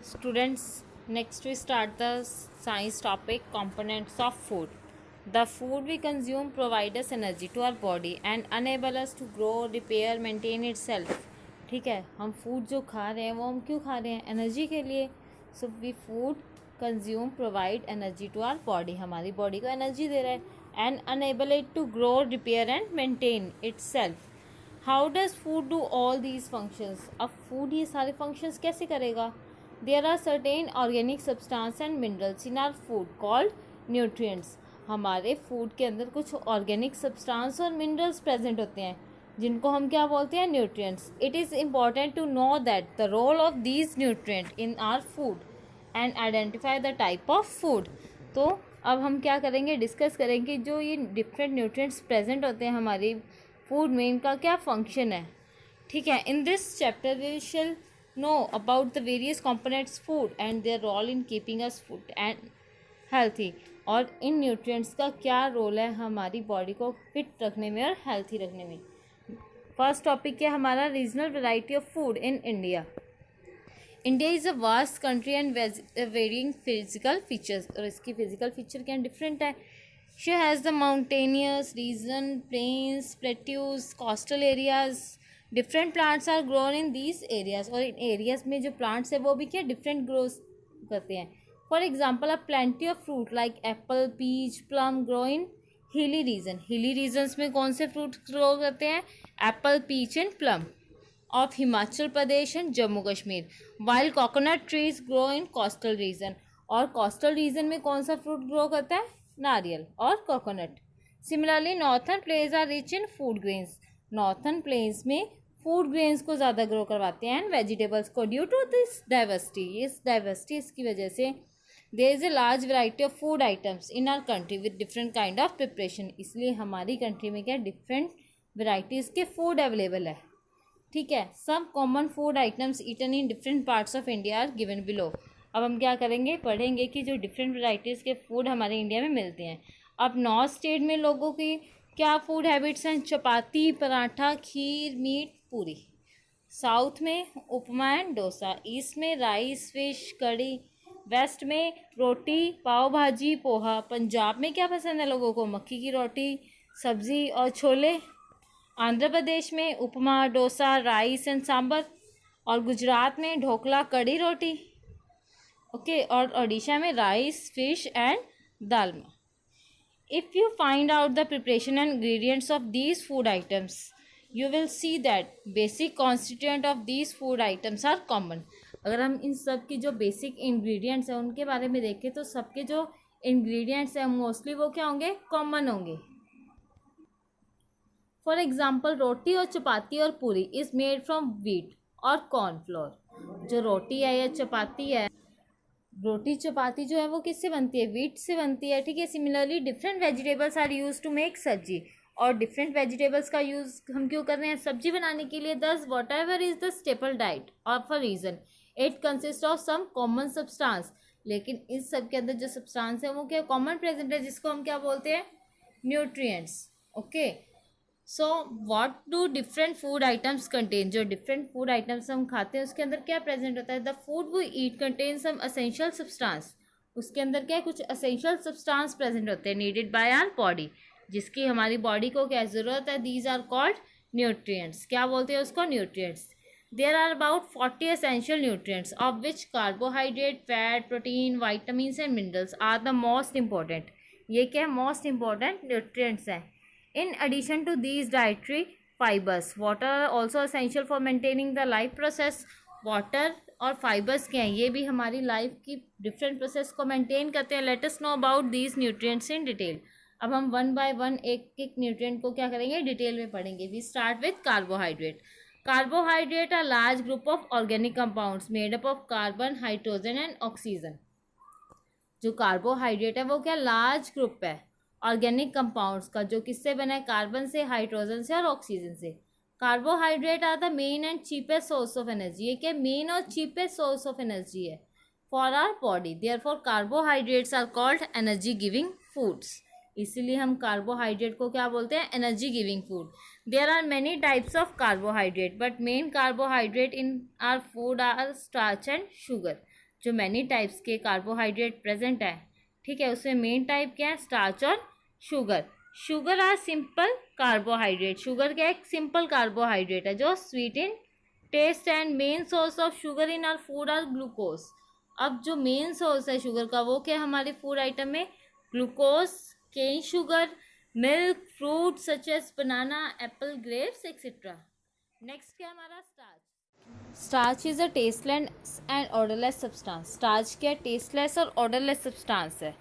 Students, next we start the science topic components of food. The food we consume provide us energy to our body and enable us to grow, repair, maintain itself. ठीक है, हम food जो खा रहे हैं वो हम क्यों खा रहे हैं? एनर्जी के लिए. So we food consume provide energy to our body, हमारी बॉडी को एनर्जी दे रहा है and enable it to grow, repair and maintain itself. How does food do all these functions? अब फूड ये सारे फंक्शंस कैसे करेगा? There are certain organic substance and minerals in our food called nutrients. हमारे food के अंदर कुछ organic substance और मिनरल्स प्रेजेंट होते हैं जिनको हम क्या बोलते हैं? Nutrients. It is important to know that the role of these nutrient in our food and identify the type of food. तो अब हम क्या करेंगे? डिस्कस करेंगे जो ये डिफरेंट न्यूट्रिएंट्स प्रेजेंट होते हैं हमारी फूड में, इनका क्या फंक्शन है. ठीक है, in this chapter we shall know about the various components food and their role in keeping us food and healthy. और इन न्यूट्रिएंट्स का क्या रोल है हमारी बॉडी को फिट रखने में और हेल्थी रखने में. फर्स्ट टॉपिक है हमारा regional variety of food in India. India is a vast country and varying physical features. और इसकी फिजिकल फीचर क्या डिफरेंट है? She has the mountainous region, plains, plateaus, coastal areas. Different plants are grown in these areas. और इन areas में जो plants है वो भी क्या डिफरेंट ग्रो करते हैं. For example a plenty of fruit like apple, peach, plum grow in hilly region. हिली रीजन्स में कौन से फ्रूट ग्रो करते हैं? Apple, peach and plum of Himachal Pradesh and Jammu Kashmir. While coconut trees grow in coastal region. और coastal region में कौन सा फ्रूट ग्रो करता है? नारियल और coconut. Similarly northern plains are rich in food grains. Northern plains में फूड ग्रेन्स को ज़्यादा ग्रो करवाते हैं एंड वेजिटेबल्स को. ड्यू टू दिस डाइवर्सिटी, इस डाइवर्सिटी इसकी वजह से there is a large variety of food items in our country with different kind of preparation. इसलिए हमारी कंट्री में क्या डिफरेंट वेराइटीज़ के फूड अवेलेबल है. ठीक है, some common food items eaten in different parts of India are given below. अब हम क्या करेंगे? पढ़ेंगे कि जो डिफरेंट वेराइटीज़ के फूड हमारे इंडिया में मिलते हैं. अब नॉर्थ स्टेट में लोगों की क्या फूड हैबिट्स हैं? चपाती, पराठा, खीर, मीट, पूरी. साउथ में उपमा एंड डोसा. ईस्ट में राइस, फिश, कड़ी. वेस्ट में रोटी, पाव भाजी, पोहा. पंजाब में क्या पसंद है लोगों को? मक्की की रोटी, सब्जी और छोले. आंध्र प्रदेश में उपमा, डोसा, राइस एंड सांबर. और गुजरात में ढोकला, कड़ी, रोटी. ओके, और ओडिशा में rice, fish and dalma. If you find out the preparation and ingredients of these food items, you will see that basic constituent of these food items are common. अगर हम इन सब की जो बेसिक इंग्रेडिएंट्स हैं उनके बारे में देखें तो सबके जो इंग्रेडिएंट्स हैं मोस्टली वो क्या होंगे? कॉमन होंगे. फॉर एग्जाम्पल रोटी और चपाती और पूरी इज मेड फ्रॉम व्हीट और कॉर्नफ्लोर. जो रोटी है या चपाती है, रोटी चपाती जो है वो किससे बनती है? व्हीट से बनती है. ठीक है, similarly different vegetables are use to make sabzi. और डिफरेंट वेजिटेबल्स का यूज़ हम क्यों कर रहे हैं? सब्जी बनाने के लिए. Thus whatever is the staple diet of a region it consist of some common substance. लेकिन इस सब के अंदर जो सब्सटेंस है वो क्या कॉमन प्रेजेंट है, जिसको हम क्या बोलते हैं? Nutrients. Okay, so what do different food items contain? जो डिफरेंट फूड आइटम्स हम खाते हैं उसके अंदर क्या प्रेजेंट होता है? The food we eat contain some essential substance. उसके अंदर क्या कुछ असेंशियल सब्सटेंस प्रेजेंट होते हैं नीडेड बाय आवर बॉडी, जिसकी हमारी बॉडी को क्या ज़रूरत है? These are called nutrients. क्या बोलते हैं उसको? Nutrients. There are about 40 essential nutrients of which carbohydrate, fat, protein, vitamins and minerals are the most important. ये क्या मोस्ट इंपॉर्टेंट न्यूट्रिएंट्स हैं. In addition to these dietary fibers, water are also essential for maintaining the life process. Water और fibers क्या हैं? ये भी हमारी life की डिफरेंट प्रोसेस को मेंटेन करते हैं. Let us know about these nutrients in detail. अब हम वन बाय वन एक एक न्यूट्रिएंट को क्या करेंगे? डिटेल में पढ़ेंगे. We start with carbohydrate. Carbohydrate are large group of organic compounds made up of carbon, hydrogen and oxygen. जो कार्बोहाइड्रेट है वो क्या लार्ज ग्रुप है ऑर्गेनिक कंपाउंड्स का, जो किससे बना है? कार्बन से, हाइड्रोजन से और ऑक्सीजन से. Carbohydrate are the main and cheapest source of energy. ये क्या मेन और चीपेस्ट सोर्स ऑफ एनर्जी है for our body. Therefore carbohydrates are called energy giving foods. इसीलिए हम कार्बोहाइड्रेट को क्या बोलते हैं? Energy giving food. There are many types of carbohydrate but main carbohydrate in our food are starch and sugar. जो many types के carbohydrate present है, ठीक है, उसमें मेन टाइप क्या है, स्टार्च और sugar. Sugar are simple carbohydrate, sugar क्या एक सिंपल कार्बोहाइड्रेट है जो sweet in taste and main source of sugar in our food are glucose. अब जो मेन सोर्स है शुगर का वो क्या है हमारे फूड आइटम में, glucose, cane sugar, milk, fruit such as banana, apple, grapes etcetera. Next क्या हमारा starch. Starch is a tasteless and odourless substance. Starch क्या टेस्टलेस और ऑर्डरलेस सब्सटेंस है,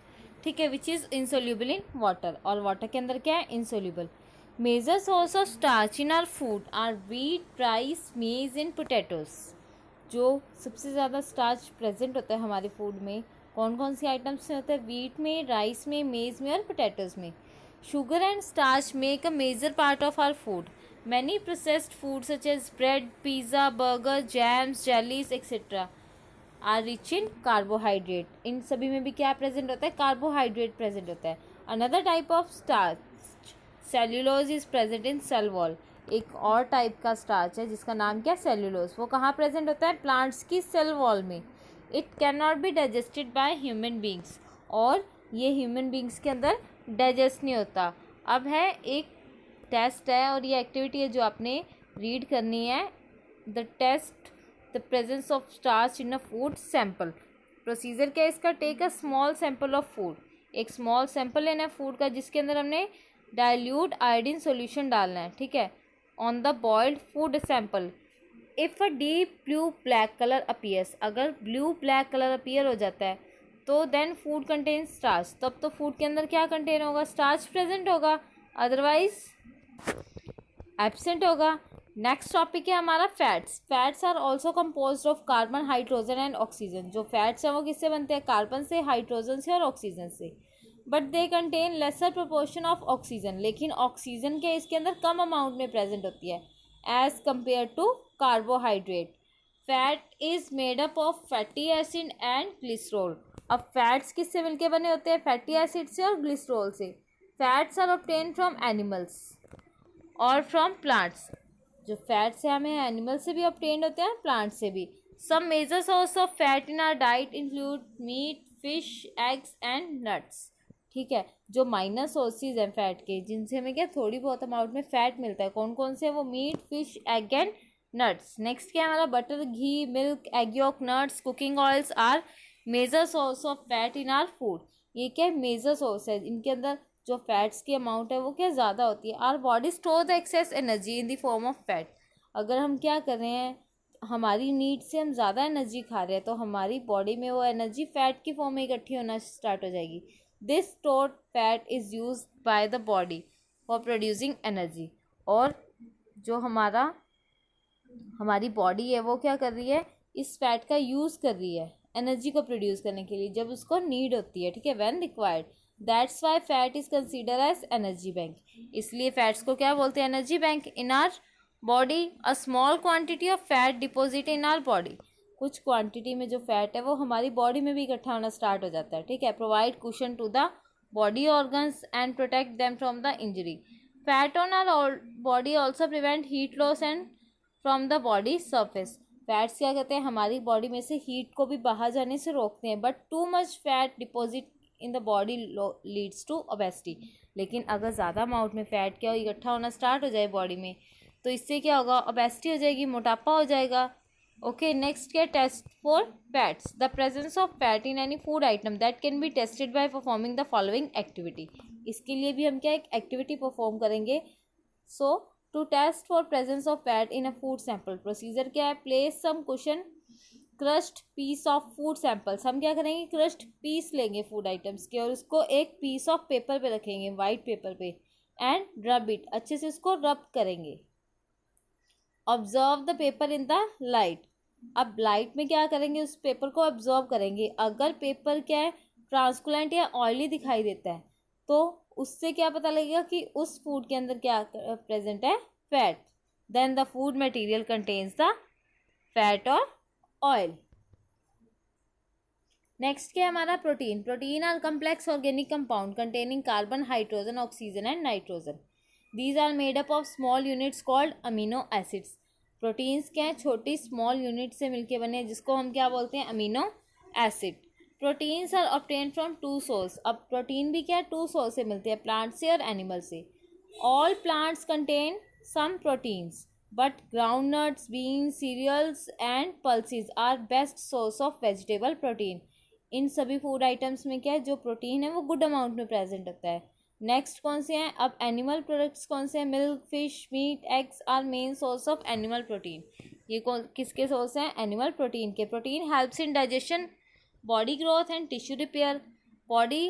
ठीक है, which is insoluble in water, और water के अंदर क्या है, insoluble. Major source of starch in our food are wheat, rice, maize and potatoes. जो सबसे ज़्यादा स्टार्च प्रेजेंट होता है हमारे फूड में कौन कौन सी आइटम्स में होता है, व्हीट में, राइस में, मेज में और पोटैटोज में। Sugar and starch make a major part of our food. Many processed food such as bread, pizza, burger, jams, jellies etcetera are rich in carbohydrate. इन सभी में भी क्या प्रेजेंट होता है, कार्बोहाइड्रेट प्रेजेंट होता है। Another type of starch cellulose is present in cell wall. एक और टाइप का स्टार्च है जिसका नाम क्या, सेल्यूलोज। वो कहाँ प्रेजेंट होता है, प्लांट्स की सेल वॉल में। It can not be digested by human beings, और ये ह्यूमन बींग्स के अंदर डाइजेस्ट नहीं होता। अब है एक टेस्ट है और ये एक्टिविटी है जो आपने रीड करनी है। The test the presence of starch in a food sample. Procedure क्या है इसका, take a small sample of food. एक स्मॉल सैंपल लेना है फूड का जिसके अंदर हमने डाइल्यूट आयोडीन सॉल्यूशन डालना है, ठीक है, on the boiled food sample. If a deep blue black colour appears, अगर ब्लू ब्लैक कलर अपीयर हो जाता है तो देन फूड कंटेन स्टार्च, तब तो फूड के अंदर क्या कंटेन होगा, स्टार्च प्रेजेंट होगा, अदरवाइज एब्सेंट होगा। नेक्स्ट टॉपिक है हमारा fats. Fats are also compose of carbon, hydrogen and oxygen. जो फैट्स हैं वो किससे बनते हैं, कार्बन से, हाइड्रोजन से और ऑक्सीजन से। But they contain lesser proportion of oxygen, लेकिन ऑक्सीजन के इसके अंदर कम अमाउंट में प्रेजेंट होती है as compare to carbohydrate. Fat is made up of fatty acid and glycerol. अब फैट्स किससे मिलके बने होते हैं, फैटी एसिड से और ग्लिसरॉल से। Fats are obtain from animals और फ्रॉम प्लांट्स। जो फैट्स है हमें एनिमल से भी ऑब्टेन होते हैं, प्लांट से भी। Some major source of fat in our diet include meat, fish, eggs and nuts, ठीक है। जो माइनर सोर्सेज हैं फैट के जिनसे हमें क्या थोड़ी बहुत अमाउंट में फैट मिलता है, कौन कौन से हैं वो, meat, fish, egg and nuts. Next क्या है हमारा, butter, ghee, milk, egg yolk, nuts, cooking oils are major source of fat in our food. ये क्या है, मेजर सोर्स है, इनके अंदर जो फैट्स की अमाउंट है वो क्या ज़्यादा होती है। Our body store the excess energy in the form of fat. अगर हम क्या कर रहे हैं, हमारी नीड से हम ज़्यादा एनर्जी खा रहे हैं तो हमारी बॉडी में वो एनर्जी फैट की फॉर्म में इकट्ठी होना स्टार्ट हो जाएगी। This stored fat is use by the body for producing energy. और जो हमारी बॉडी है वो क्या कर रही है, इस फैट का यूज़ कर रही है एनर्जी को प्रोड्यूस करने के लिए जब उसको नीड होती है, ठीक है, when required. That's why fat is consider as energy bank. इसलिए फैट्स को क्या बोलते हैं, energy bank. In our body a small quantity of fat deposit in our body. कुछ क्वांटिटी में जो फैट है वो हमारी बॉडी में भी इकट्ठा होना स्टार्ट हो जाता है, ठीक है। Provide cushion to the body organs and protect them from the injury. Fat on our body also prevent heat loss and from the body surface. Fats क्या कहते हैं, हमारी बॉडी में से हीट को भी बाहर जाने से रोकते हैं। But too much fat deposit in the body leads to obesity. लेकिन अगर ज़्यादा अमाउंट में फैट क्या इकट्ठा होना स्टार्ट हो जाए बॉडी में तो इससे क्या होगा, ओबेसिटी हो जाएगी, मोटापा हो जाएगा। ओके, नेक्स्ट क्या, test for fats. The presence of fat in any food item that can be tested by performing the following activity. इसके लिए भी हम क्या एक एक्टिविटी परफॉर्म करेंगे। So to test for presence of fat in a food sample, procedure क्या है, place some cushion crushed piece of food samples. हम क्या करेंगे, क्रस्ट पीस लेंगे फूड आइटम्स के और उसको एक पीस ऑफ पेपर पे रखेंगे, वाइट पेपर पे, एंड रब इट, अच्छे से उसको रब करेंगे। Observe the paper in the light. अब लाइट में क्या करेंगे, उस पेपर को ऑब्जर्व करेंगे। अगर पेपर क्या है, ट्रांसपेरेंट या ऑयली दिखाई देता है तो उससे क्या पता लगेगा कि उस फूड के अंदर क्या प्रेजेंट है, fat. Then the food material contains the fat और ऑयल। नेक्स्ट क्या है हमारा, protein. Protein are complex organic compound containing carbon, hydrogen, oxygen and nitrogen. These are made up of small units called amino acids. Proteins क्या है, छोटी small unit से मिलके बने हैं जिसको हम क्या बोलते हैं, amino acid. Proteins are obtain from two source. अब प्रोटीन भी क्या है, टू सोर्स से मिलती है, प्लांट से और एनिमल से। All plants contain some proteins but groundnuts, beans, cereals and pulses are best source of vegetable protein. इन सभी फूड आइटम्स में क्या है, जो प्रोटीन है वो गुड अमाउंट में प्रेजेंट होता है। नेक्स्ट कौन से हैं, अब एनिमल प्रोडक्ट्स कौन से हैं, milk, fish, meat, eggs are main source of animal protein. ये कौन किसके सोर्स हैं, एनिमल प्रोटीन के। Protein helps in digestion, body growth and tissue repair. Body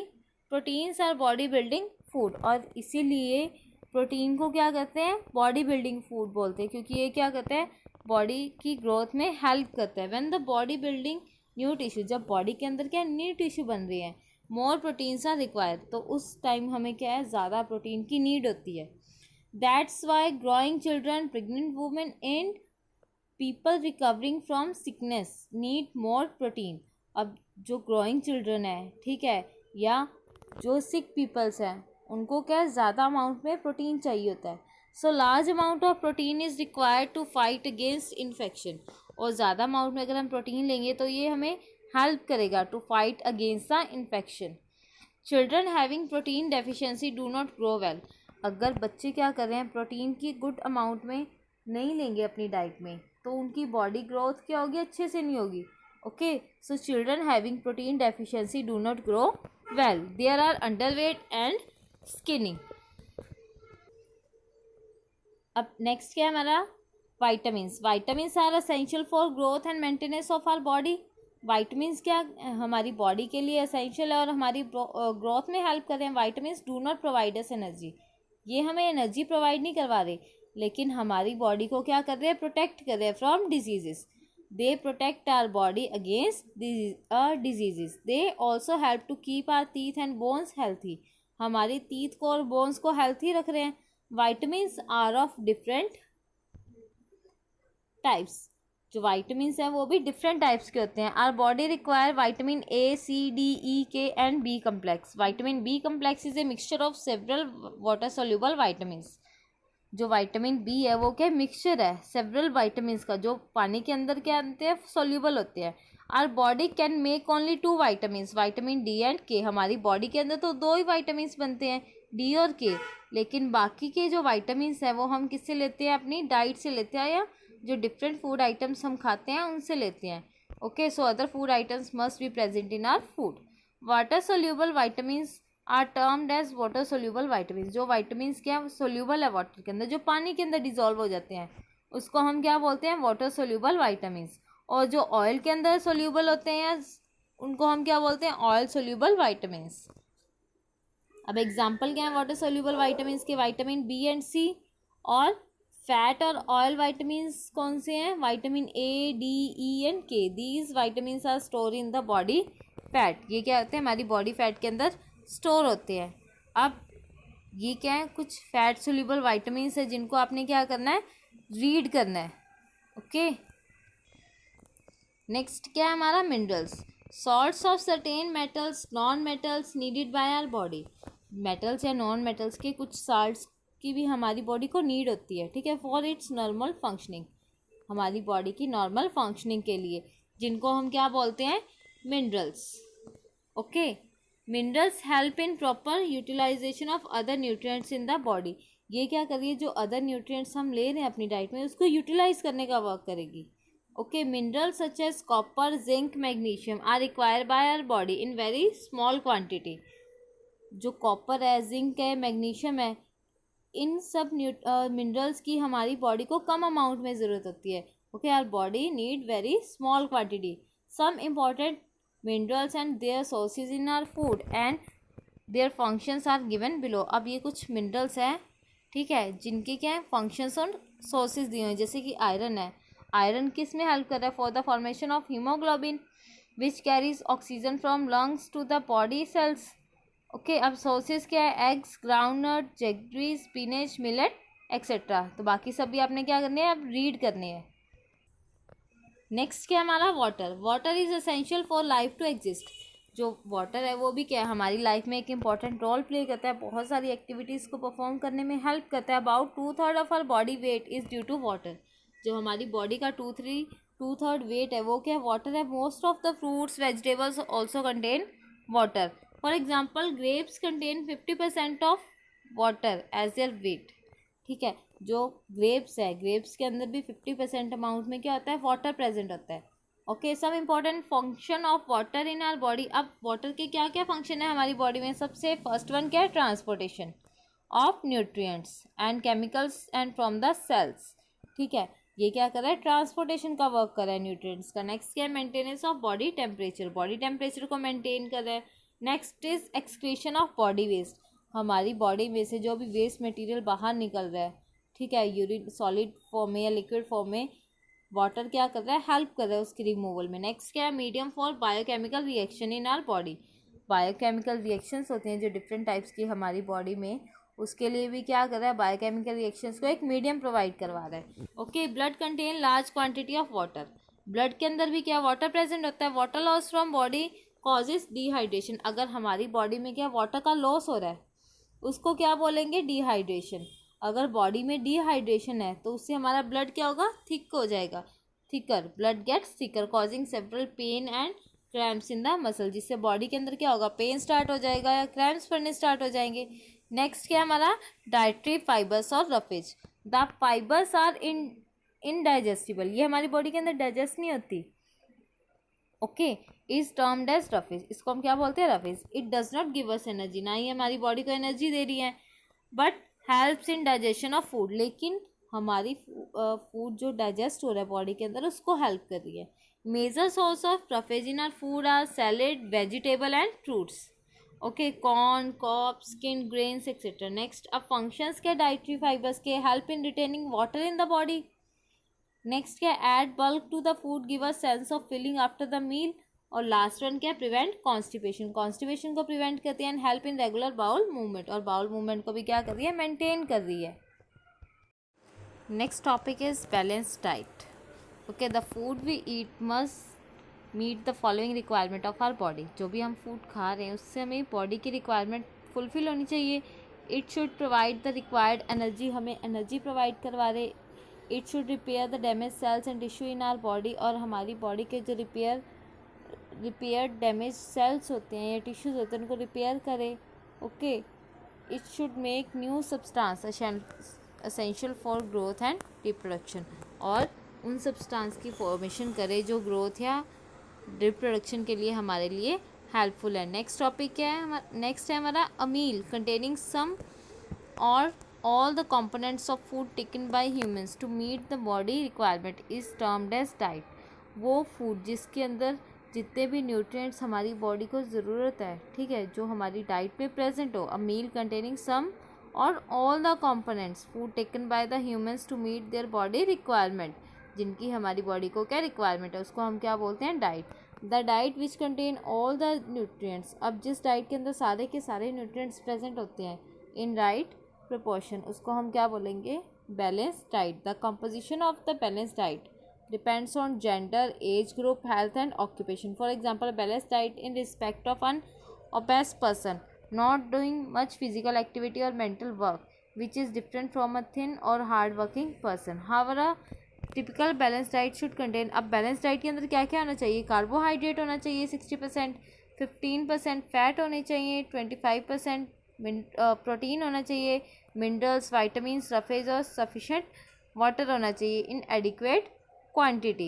proteins are body building food, और इसीलिए प्रोटीन को क्या कहते हैं, बॉडी बिल्डिंग फूड बोलते हैं, क्योंकि ये क्या कहते हैं, बॉडी की ग्रोथ में हेल्प करता है। When the body building new tissue, जब बॉडी के अंदर क्या न्यू टिश्यू बन रही है, मोर प्रोटीन्स आर रिक्वायर्ड, तो उस टाइम हमें क्या है, ज़्यादा प्रोटीन की नीड होती है। That's why growing children, pregnant women and people recovering from sickness need more protein. अब जो ग्रोइंग चिल्ड्रन है, ठीक है, या जो सिक पीपल्स हैं, उनको क्या है, ज़्यादा अमाउंट में प्रोटीन चाहिए होता है। So large amount of protein is required to fight against infection. और ज़्यादा अमाउंट में अगर हम प्रोटीन लेंगे तो ये हमें हेल्प करेगा to fight against the infection. Children having protein deficiency do not grow well. अगर बच्चे क्या कर रहे हैं, प्रोटीन की गुड अमाउंट में नहीं लेंगे अपनी डाइट में, तो उनकी बॉडी ग्रोथ क्या होगी, अच्छे से नहीं होगी। Okay, so children having protein deficiency do not grow well, there are underweight and skinny. अब नेक्स्ट क्या है हमारा, vitamins. Vitamins are essential for growth and maintenance of our body. Vitamins क्या हमारी बॉडी के लिए एसेंशियल है और हमारी ग्रोथ में हेल्प कर रहे हैं। Vitamins do not provide us energy, ये हमें एनर्जी प्रोवाइड नहीं करवा रहे, लेकिन हमारी बॉडी को क्या कर रहे हैं, प्रोटेक्ट कर रहे हैं from diseases. They protect our body against diseases. They also help to keep our teeth and bones healthy. हमारी टीथ को और बोन्स को हेल्थी रख रहे हैं। Vitamins are of different types. जो वाइटामिन्स हैं वो भी डिफरेंट टाइप्स के होते हैं। Our body require vitamin A, C, D, E, K and B complex. Vitamin B complex is a mixture of several water soluble vitamins. जो vitamin B है वो क्या मिक्सचर है सेवरल वाइटामिन्स का, जो पानी के अंदर क्या आते हैं, सोल्यूबल होते हैं। Our body can make only two vitamins, vitamin D and K. हमारी बॉडी के अंदर तो दो ही वाइटामिन्स बनते हैं, डी और के, लेकिन बाकी के जो वाइटामिन्स हैं वो हम किससे लेते हैं, अपनी डाइट से लेते हैं, या जो डिफरेंट फूड आइटम्स हम खाते हैं उनसे लेते हैं। Okay, so other food items must be present in our food. Water soluble vitamins are termed as water soluble vitamins. जो वाइटामिन्स क्या सोल्यूबल है वाटर के अंदर, जो पानी के अंदर डिजॉल्व हो जाते हैं, उसको हम क्या बोलते हैं, वाटर सोल्यूबल वाइटामिन्स। और जो ऑयल के अंदर सोल्यूबल होते हैं उनको हम क्या बोलते हैं, ऑयल सोल्यूबल वाइटामिन्स। अब एग्जाम्पल क्या है वाटर सोल्यूबल वाइटामिन्स के, विटामिन बी एंड सी। और फैट और ऑयल वाइटामिन्स कौन से हैं, vitamin A, D, E and K. These vitamins are store in the body fat. ये क्या होते हैं, हमारी बॉडी फैट के अंदर स्टोर होते हैं। अब ये क्या है, कुछ फैट सोल्यूबल वाइटामिन्स है जिनको आपने क्या करना है, रीड करना है। ओके, नेक्स्ट क्या है हमारा, minerals. Salts of certain metals, non metals needed by our body. Metals या नॉन मेटल्स के कुछ साल्ट्स की भी हमारी बॉडी को नीड होती है, ठीक है, फॉर इट्स नॉर्मल फंक्शनिंग, हमारी बॉडी की नॉर्मल फंक्शनिंग के लिए, जिनको हम क्या बोलते हैं, minerals. Okay, minerals help in proper utilization of other nutrients in the body. ये क्या करिए, जो अदर न्यूट्रिएंट्स हम ले रहे हैं अपनी डाइट में उसको यूटिलाइज करने का वर्क करेगी। Okay, minerals such as copper, zinc, magnesium are required by our body in very small quantity. जो कॉपर है, जिंक है, मैग्नीशियम है, इन सब मिनरल्स की हमारी बॉडी को कम अमाउंट में ज़रूरत होती है। Okay, our body need very small quantity. Some important minerals and their sources in our food and their functions are given below. अब ये कुछ मिनरल्स हैं, ठीक है, जिनके क्या है फंक्शंस और सोर्सेज दिए हैं। जैसे कि आयरन है, आयरन किस में हेल्प कर रहा है, for the formation of haemoglobin which carries oxygen from lungs to the body cells. Okay, अब सोर्सेज क्या है, eggs, groundnut, jaggery, spinach, millet etcetera. तो बाकी सब भी आपने क्या करने हैं, अब रीड करने हैं। नेक्स्ट क्या है हमारा, water. Water is essential for life to exist. जो वाटर है वो भी क्या है, हमारी लाइफ में एक इंपॉर्टेंट रोल प्ले करता है, बहुत सारी एक्टिविटीज़ को परफॉर्म करने में हेल्प करता है। About 2/3 of our body weight is due to water. जो हमारी बॉडी का 2-3 2/3 वेट है वो क्या वाटर है. Most of the fruits vegetables also contain water. For example grapes contain 50% of water as their weight. ठीक है, जो ग्रेप्स है ग्रेप्स के अंदर भी 50% अमाउंट में क्या होता है वाटर प्रेजेंट होता है. ओके, सब important function of water in our body. अब वाटर के क्या क्या फंक्शन है हमारी बॉडी में. सबसे फर्स्ट वन क्या है, transportation of nutrients and chemicals and from the cells. ठीक है, ये क्या कर रहा है, ट्रांसपोर्टेशन का वर्क कर रहा है न्यूट्रिएंट्स का. नेक्स्ट क्या है, maintenance of body temperature, body temperature को मेंटेन कर रहा है. Next is excretion of body waste, हमारी बॉडी में से जो भी वेस्ट मटेरियल बाहर निकल रहा है, ठीक है, यूरिन सॉलिड फॉर्म में या लिक्विड फॉर्म में, वाटर क्या कर रहा है, हेल्प कर रहा है उसकी रिमूवल में. नेक्स्ट क्या है, medium for biochemical reaction in our body. Biochemical reactions होते हैं जो डिफरेंट टाइप्स की हमारी बॉडी में, उसके लिए भी क्या कर रहा है, बायोकेमिकल रिएक्शंस को एक मीडियम प्रोवाइड करवा रहा है. Okay, blood contain large quantity of water. Blood के अंदर भी क्या वाटर प्रेजेंट होता है. Water loss from body causes dehydration. अगर हमारी बॉडी में क्या वाटर का लॉस हो रहा है उसको क्या बोलेंगे, डिहाइड्रेशन. अगर बॉडी में डिहाइड्रेशन है तो उससे हमारा ब्लड क्या होगा, थिक हो जाएगा. Thicker blood gets thicker causing several pain and cramps in the muscle, जिससे बॉडी के अंदर क्या होगा, पेन स्टार्ट हो जाएगा या क्रैम्प्स पड़ने स्टार्ट हो जाएंगे. नेक्स्ट क्या है हमारा, डाइट्री फाइबर्स और roughage. The fibres are indigestible, ये हमारी बॉडी के अंदर डाइजेस्ट नहीं होती. Okay, is termed as roughage, इसको हम क्या बोलते हैं, roughage. It does not give us energy, ना ही हमारी बॉडी को एनर्जी दे रही है, but helps in digestion of food. लेकिन हमारी फूड जो डाइजेस्ट हो रहा है बॉडी के अंदर उसको हेल्प कर रही है. Major source of roughage in our food are salad, vegetable and fruits. Okay, corn, cob, skin, grains etcetera. Next, अब फंक्शंस क्या डाइटरी फाइबर्स के, help in retaining water in the body. Next क्या, add bulk to the food, give a sense of feeling after the meal. और last one क्या, prevent constipation, constipation को prevent करती है. And help in regular bowel movement, और bowel movement को भी क्या कर रही है, मेंटेन कर रही है. Next topic is balance diet. Okay, the food we eat must meet the following requirement of our body. जो भी हम फूड खा रहे हैं उससे हमें बॉडी की रिक्वायरमेंट फुलफिल होनी चाहिए. It should provide the required energy, हमें एनर्जी प्रोवाइड करवा रहे. It should repair the damage cells and tissue in our body, और हमारी बॉडी के जो रिपेयर डैमेज सेल्स होते हैं या टिश्यूज़ होते हैं उनको रिपेयर करे. Okay, it should make new substance essential for growth and reproduction, और उन सब्सटेंस की फॉर्मेशन करे जो ग्रोथ या रिप्रोडक्शन के लिए हमारे लिए हेल्पफुल है. नेक्स्ट टॉपिक क्या है, नेक्स्ट है हमारा, अ मील कंटेनिंग सम और all the components of food taken by humans to meet the body requirement is termed as diet. वो फूड जिसके अंदर जितने भी न्यूट्रिएंट्स हमारी बॉडी को ज़रूरत है, ठीक है, जो हमारी डाइट में प्रेजेंट हो. अ मील कंटेनिंग सम और all the components food taken by the humans to meet their body requirement, जिनकी हमारी बॉडी को क्या रिक्वायरमेंट है उसको हम क्या बोलते हैं, diet. The diet which contain all the nutrients, अब जिस डाइट के अंदर सारे के सारे न्यूट्रिएंट्स प्रेजेंट होते हैं इन राइट proportion, उसको हम क्या बोलेंगे, balance diet. The composition of the balance diet depends on gender, age group, health and occupation. For example, balance diet in respect of an obese person not doing much physical activity और mental work which is different from a thin और hard working person. However typical balance diet should contain, अब balance diet के अंदर क्या क्या होना चाहिए, carbohydrate होना चाहिए 60%, 15% फैट होने चाहिए, 25% प्रोटीन होना चाहिए, मिनरल्स, वाइटामिन्स, रफेज और सफिशेंट वाटर होना चाहिए in adequate quantity.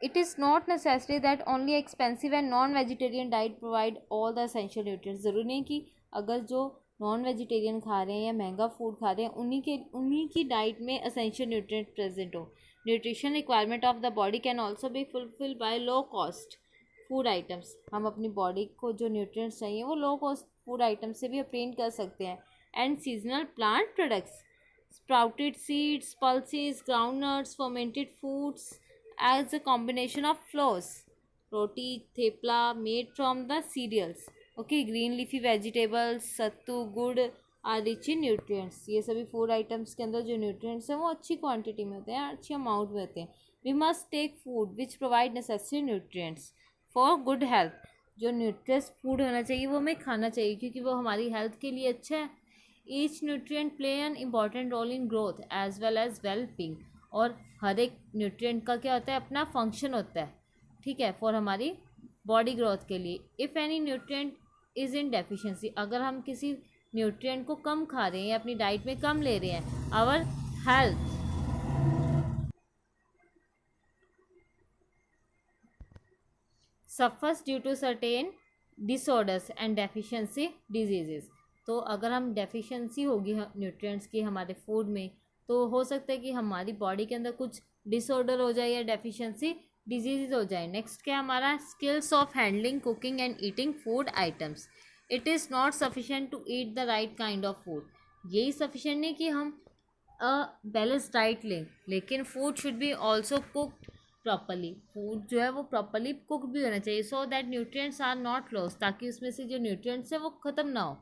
It is not necessary that only expensive and non vegetarian diet provide all the essential nutrients. ज़रूरी नहीं कि अगर जो नॉन वेजिटेरियन खा रहे हैं या महंगा फूड खा रहे हैं उन्हीं की डाइट में एसेंशियल न्यूट्रिएंट प्रेजेंट हो. Nutrition requirement of the body can also be fulfilled by low cost food items. हम अपनी बॉडी को जो न्यूट्रिएंट्स चाहिए वो लो कॉस्ट फूड आइटम्स से भी ऑब्टेन कर सकते हैं. And seasonal plant products, sprouted seeds, pulses, groundnuts, fermented foods as a combination of flours, roti, thepla made from the cereals. Okay, green leafy vegetables, sattu, gur are rich in nutrients. ये सभी food items के अंदर जो न्यूट्रिएंट्स हैं वो अच्छी क्वांटिटी में होते हैं, अच्छी अमाउंट में होते हैं. We must take food which provide necessary nutrients for good health. जो न्यूट्रियस फूड होना चाहिए वो हमें खाना चाहिए क्योंकि वो हमारी हेल्थ के लिए अच्छा है. Each nutrient play an important role in growth as well being. और हर एक न्यूट्रिएंट का क्या होता है, अपना फंक्शन होता है, ठीक है, फॉर हमारी बॉडी ग्रोथ के लिए। If any nutrient is in deficiency, अगर हम किसी न्यूट्रिएंट को कम खा रहे हैं या अपनी डाइट में कम ले रहे हैं, our health suffers due to certain disorders and deficiency diseases. तो अगर हम डेफिशिएंसी होगी न्यूट्रिएंट्स की हमारे फूड में, तो हो सकता है कि हमारी बॉडी के अंदर कुछ डिसऑर्डर हो जाए या डेफिशिएंसी डिजीज़ हो जाए। नेक्स्ट क्या हमारा, skills of handling cooking and eating food items. It is not sufficient to eat the right kind of food. यही सफिशेंट नहीं कि हम बैलेंस डाइट लें, लेकिन food should be also cooked properly. Food जो है वो प्रॉपरली कुक भी होना चाहिए, so that nutrients are not loss, ताकि उसमें से जो न्यूट्रिएंट्स है वो ख़त्म ना हो।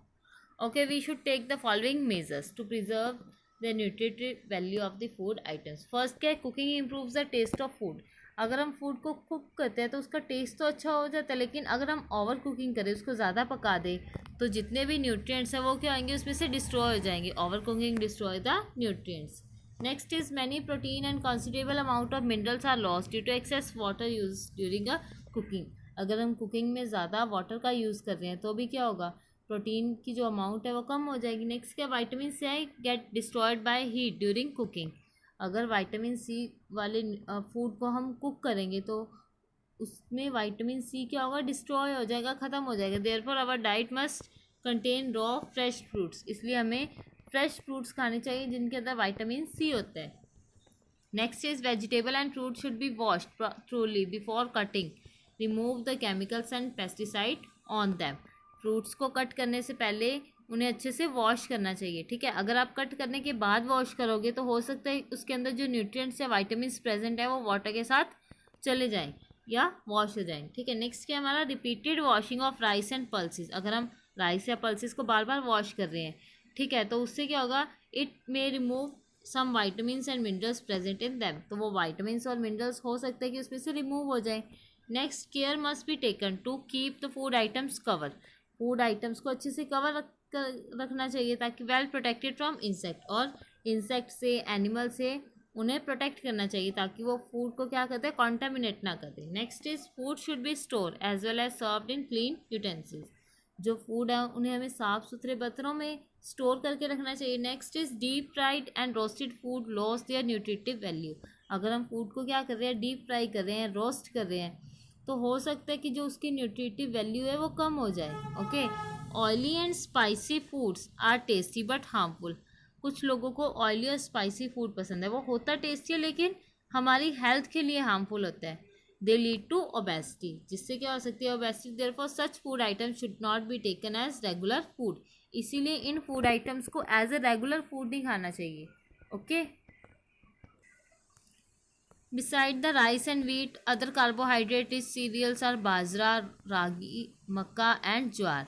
Okay, we should take the following measures to preserve the nutritive value of the food items. First क्या है, cooking improves the taste of food. अगर हम फूड को कुक करते हैं तो उसका टेस्ट तो अच्छा हो जाता है, लेकिन अगर हम ओवर कुकिंग करें, उसको ज़्यादा पका दें, तो जितने भी न्यूट्रिएंट्स हैं वो क्या होंगे, उसमें से डिस्ट्रॉय हो जाएंगे। Over cooking destroy the nutrients. Next is many protein and considerable amount of minerals are lost due to excess water use during a cooking। अगर हम कुकिंग में ज़्यादा वाटर का यूज़ कर रहे हैं तो भी क्या होगा, प्रोटीन की जो अमाउंट है वो कम हो जाएगी। नेक्स्ट क्या, vitamin C get destroyed by heat during cooking. अगर विटामिन सी वाले फूड को हम कुक करेंगे तो उसमें विटामिन सी क्या होगा, डिस्ट्रॉय हो जाएगा, ख़त्म हो जाएगा। Therefore our diet must contain raw fresh fruits. इसलिए हमें फ्रेश फ्रूट्स खाने चाहिए जिनके अंदर विटामिन सी होता है। Next is vegetable and fruit should be washed truly before cutting. Remove the chemicals and pesticide on them. Fruits को cut करने से पहले उन्हें अच्छे से वॉश करना चाहिए, ठीक है। अगर आप कट करने के बाद वॉश करोगे तो हो सकता है उसके अंदर जो न्यूट्रिएंट्स या विटामिन प्रेजेंट है वो वाटर के साथ चले जाएँ या वॉश हो जाएँ, ठीक है। नेक्स्ट क्या हमारा, repeated washing of rice and pulses. अगर हम राइस या पल्सेस को बार बार वॉश कर रहे हैं, ठीक है, तो उससे क्या होगा, it may remove some vitamin and minerals present in them. तो वो वाइटामिन और मिनरल्स हो सकते हैं कि उसमें से रिमूव हो जाए। Next, care must be taken to keep the food items cover. Food items को अच्छे से कवर रखना चाहिए ताकि वेल प्रोटेक्टेड फ्रॉम इंसेक्ट, और इंसेक्ट से, एनिमल से उन्हें प्रोटेक्ट करना चाहिए ताकि वो फूड को क्या करते हैं, कॉन्टामिनेट ना करते। Next is food should be store as well as served in clean utensils. जो फूड है उन्हें हमें साफ़ सुथरे बर्तनों में स्टोर करके रखना चाहिए। Next is deep fried and roasted food loss their nutritive value. अगर हम फूड को क्या कर रहे हैं, डीप फ्राई कर रहे हैं, रोस्ट कर रहे हैं, तो हो सकता है कि जो उसकी न्यूट्रिटिव वैल्यू है वो कम हो जाए। Okay, oily and spicy foods are tasty but harmful. कुछ लोगों को ऑयली और स्पाइसी फूड पसंद है, वो होता टेस्टी है लेकिन हमारी हेल्थ के लिए हार्मफुल होता है। दे लीड टू ओबेसिटी, जिससे क्या हो सकती है, obesity. Therefore such food items should not be taken as regular food. इसीलिए इन फूड आइटम्स को एज ए रेगुलर फूड नहीं खाना चाहिए। Okay, beside the rice and wheat other carbohydrate is cereals are bajra, ragi, makka and jowar.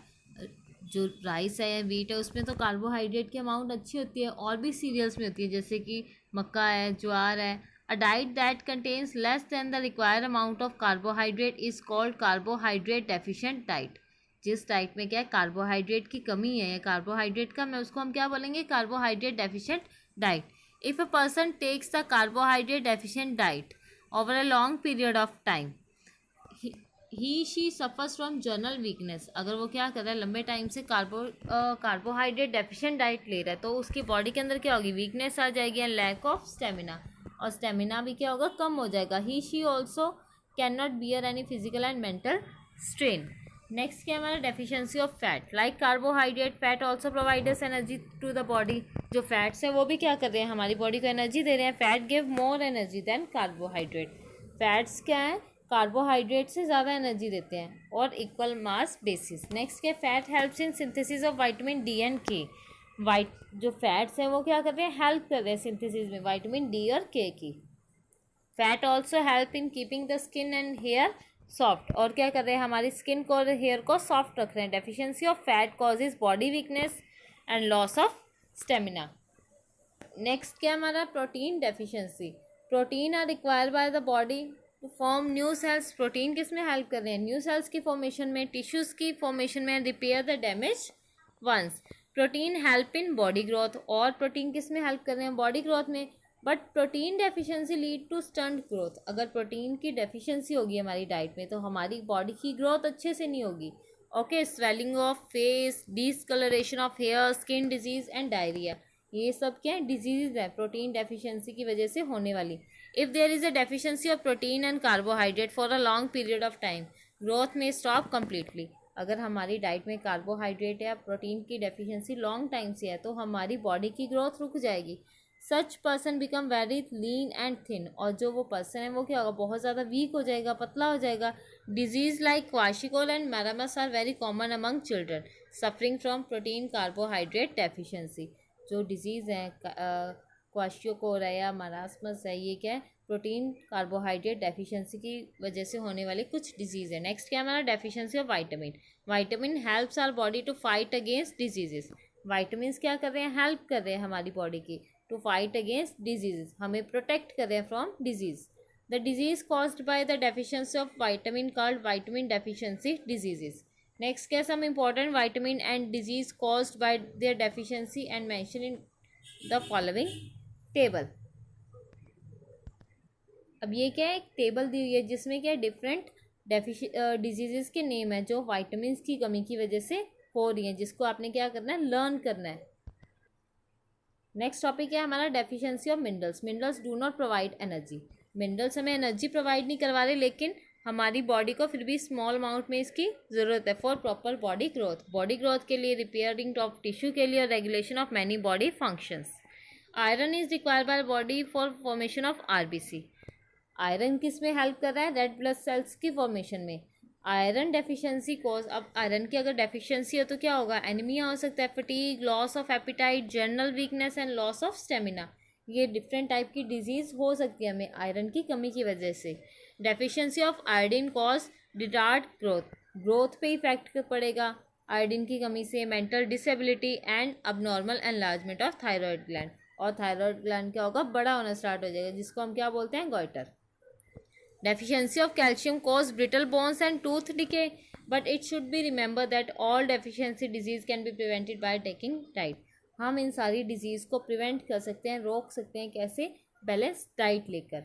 जो राइस है या wheat है उसमें तो कार्बोहाइड्रेट की अमाउंट अच्छी होती है, और भी सीरियल्स में होती है जैसे कि मक्का है, ज्वार है। A diet that contains less than the required amount of carbohydrate is called carbohydrate deficient diet। जिस डाइट में क्या है, कार्बोहाइड्रेट की कमी है या कार्बोहाइड्रेट कम है, उसको हम क्या बोलेंगे, carbohydrate deficient diet. If a person takes the carbohydrate deficient diet over a long period of time, he she suffers from general weakness. अगर वो क्या कर रहा है, लंबे टाइम से कार्बोहाइड्रेट डेफिशिएंट डाइट ले रहा है, तो उसकी बॉडी के अंदर क्या होगी, वीकनेस आ जाएगी एंड लैक ऑफ स्टेमिना, और स्टेमिना भी क्या होगा, कम हो जाएगा। He she also can not bear any physical and mental strain. Next क्या हमारा, deficiency of fat. Like carbohydrate, fat also providers energy to the body. जो फैट्स है वो भी क्या कर रहे हैं, हमारी बॉडी को एनर्जी दे रहे हैं। Fat give more energy than carbohydrate. Fats क्या है, कार्बोहाइड्रेट से ज़्यादा एनर्जी देते हैं और इक्वल मास बेसिस। नेक्स्ट क्या, fat helps in synthesis of vitamin D and K. जो फैट्स हैं वो क्या कर रहे हैं, हेल्प कर रहे हैं सिंथेसिस में विटामिन डी और के की। Fat also help in keeping the skin and hair soft, और क्या कर रहे हैं, हमारी स्किन को और हेयर को सॉफ्ट रख रहे हैं। Deficiency of fat causes body weakness and loss of stamina. Next क्या हमारा, protein deficiency. Protein are required by the body to form new cells. Protein किस में हेल्प कर रहे हैं, न्यू सेल्स की फॉर्मेशन में, टिश्यूज़ की फॉर्मेशन में, repair the damage ones. Protein help in body growth, और प्रोटीन किस में हेल्प कर रहे हैं, बॉडी ग्रोथ में। But protein deficiency lead to stunt growth. अगर प्रोटीन की डेफिशिएंसी होगी हमारी डाइट में तो हमारी बॉडी की ग्रोथ अच्छे से नहीं होगी। Okay, swelling of face, discoloration of hair, skin disease and diarrhoea, ये सब क्या है, डिजीज है प्रोटीन डेफिशिएंसी की वजह से होने वाली। If there is a deficiency of protein and carbohydrate for a long period of time, growth में स्टॉप कम्प्लीटली। अगर हमारी डाइट में कार्बोहाइड्रेट या प्रोटीन की डेफिशिएंसी लॉन्ग टाइम से है तो हमारी बॉडी की ग्रोथ रुक जाएगी। Such person become very lean and thin, और जो वो पर्सन है वो क्या होगा, बहुत ज़्यादा वीक हो जाएगा, पतला हो जाएगा। Disease like kwashiorkor and marasmus are very common among children suffering from protein carbohydrate deficiency. जो डिजीज़ हैं क्वाशियोकोल है या मरासमस है, ये क्या है, प्रोटीन कार्बोहाइड्रेट डेफिशिएंसी की वजह से होने वाले कुछ डिजीज़ है। नेक्स्ट क्या है हमारा, deficiency of vitamin. Vitamin helps our body to fight against diseases. Vitamin क्या कर रहे हैं, हेल्प कर रहे हैं हमारी बॉडी की टू फाइट अगेंस्ट डिजीजेस, हमें प्रोटेक्ट कर रहे हैं from disease. The disease caused by the deficiency of vitamin called vitamin deficiency diseases. Next क्या, some important vitamin and disease caused by their deficiency and mention in the following table. अब ये क्या है, एक table दी हुई है जिसमें क्या है, डिफरेंट डिजीजेस के नेम है जो विटामिन की कमी की वजह से हो रही है, जिसको आपने क्या करना है, लर्न करना है। नेक्स्ट टॉपिक है हमारा, deficiency of minerals. Minerals do not provide energy. Minerals हमें एनर्जी प्रोवाइड नहीं करवा रहे, लेकिन हमारी बॉडी को फिर भी स्मॉल अमाउंट में इसकी ज़रूरत है for proper body growth. Body growth के लिए, रिपेयरिंग ऑफ टिश्यू के लिए और regulation of many body functions. Iron is required by body for formation of RBC. Iron किस में हेल्प कर रहा है, रेड ब्लड सेल्स की फॉर्मेशन में। आयरन डेफिशिएंसी कॉज, अब आयरन की अगर डेफिशिएंसी हो तो क्या होगा, एनीमिया हो सकता है, fatigue, loss of appetite, general weakness and loss of stamina. ये डिफरेंट टाइप की डिजीज हो सकती है हमें आयरन की कमी की वजह से। Deficiency of iodine cause retard growth, growth पे इफेक्ट पड़ेगा आयोडीन की कमी से। Mental disability and abnormal enlargement of thyroid gland, और थायराइड ग्लैंड क्या होगा, बड़ा होना स्टार्ट हो जाएगा, जिसको हम क्या बोलते हैं, goitre. Deficiency of calcium cause brittle bones and tooth decay, but it should be remembered that all deficiency disease can be prevented by taking diet. हम इन सारी डिजीज़ को प्रिवेंट कर सकते हैं, रोक सकते हैं, कैसे, बैलेंस डाइट लेकर।